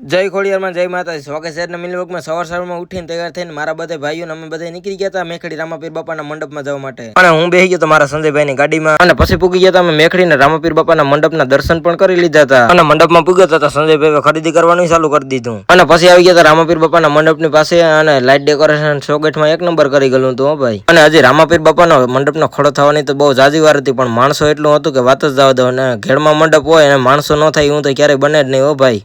જય ખોડિયારમાં જય માતાજી. સ્વાગત છે આજના મિલવકમાં. સવારમાં ઉઠીને તૈયાર થઈને મારા બધા ભાઈઓ અમે બધા નીકળી ગયા હતા મેખડી રામાપીર બાપાના મંડપમાં જવા માટે. અને હું બેસી ગયો તો મારા સંજયભાઈની ગાડીમાં અને પછી પૂગી ગયા હતા અમે મેખડીને રામાપીર બાપાના મંડપના દર્શન પણ કરી લીધા હતા. અને મંડપમાં પૂગ્યા હતા સંજયભાઈ ખરીદી કરવાનું ચાલુ કરી દીધું. અને પછી આવી ગયા હતા રામાપીર બાપાના મંડપની પાસે અને લાઇટ ડેકોરેશન સોગેટમાં એક નંબર કરી ગયેલું હતું ભાઈ. અને હજી રામાપીર બાપાનો મંડપનો ખડો થવાની તો બહુ જાજી વાર હતી, પણ માણસો એટલું હતું કે વાત જ જવા દો. અને ઘેડમાં મંડપ હોય અને માણસો ન થાય એવું તો ક્યારેય બને જ નહીં હો ભાઈ.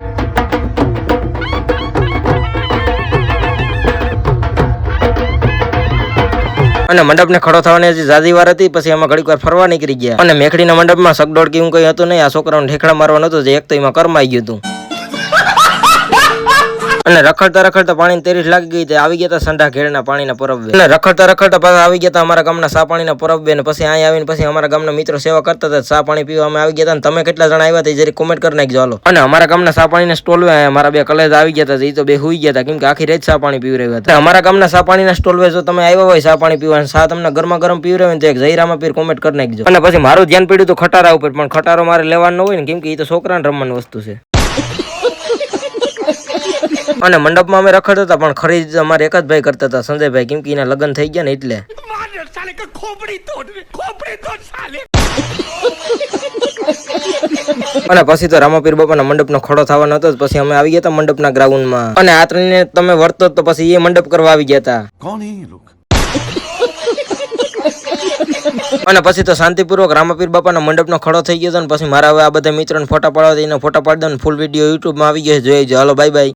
અને મંડપ ને ખડો થવાની હજી જાજી વાર હતી. પછી એમાં ઘડીક વાર ફરવા નીકળી ગયા અને મેખડીના મંડપમાં સગડોળ કે એવું કઈ હતું નહીં. આ છોકરાઓને ઠેકડા મારવાનું હતું, જે એક તો એમાં કરમાઈ ગયું હતું. અને રખડતા પાણી તેરીસ લાગી ગઈ. આવી ગયા હતા સંડા ઘેડના પાણીના પરબે. અને રખડતા પાછા આવી ગયા હતા અમારા ગામના સા પાણીના પરબે. ને પછી અહીંયા આવીને પછી અમારા ગામના મિત્રો સેવા કરતા હતા, સા પાણી પીવા અમે આવી ગયા હતા. તમે કેટલા જણા આવ્યા હતા જરી કોમેન્ટ કરી નાખજો હાલો. અને અમારા ગામના સા પાણીના સ્ટોલ મારા બે કલેજ આવી ગયા હતા, એ તો બે હુઈ ગયા હતા કેમ કે આખી રાત સા પાણી પીવી રહ્યા હતા. અમારા ગામના સા પાણીના સ્ટોલ જો તમે આવ્યા હોય સા પાણી પીવા, સા તમને ગરમા ગરમ પીવી રહ્યો તો એક જય રામાપીર કોમેન્ટ કરી નાખજો. અને પછી મારું ધ્યાન પડ્યું તો ખટારા ઉપર, પણ ખટારો મારે લેવાનો હોય ને કેમ કે એ તો છોકરાને રમવાની વસ્તુ છે. અને મંડપમાં અમે રખડતા હતા, પણ ખરીદ અમારે એક જ ભાઈ કરતા હતા સંજયભાઈ, કેમ કે એના લગ્ન થઈ ગયા ને એટલે. અને પછી તો રામાપીર બાપાના મંડપનો ખડો થવાનો હતો. પછી અમે આવી ગયા હતા મંડપના ગ્રાઉન્ડમાં. અને આ ત્રણને તમે વર્તો તો પછી એ મંડપ કરવા આવી ગયા હતા. અને પછી તો શાંતિપૂર્વક રામાપીર બાપાના મંડપનો ખડો થઈ ગયો હતો. ને પછી મારા હવે આ બધા મિત્રોને ફોટા પાડવા એનો ફોટા પાડી દો ને ફૂલ વિડીયો યુટ્યુબમાં આવી ગયો જોઈ હાલો બાય બાય.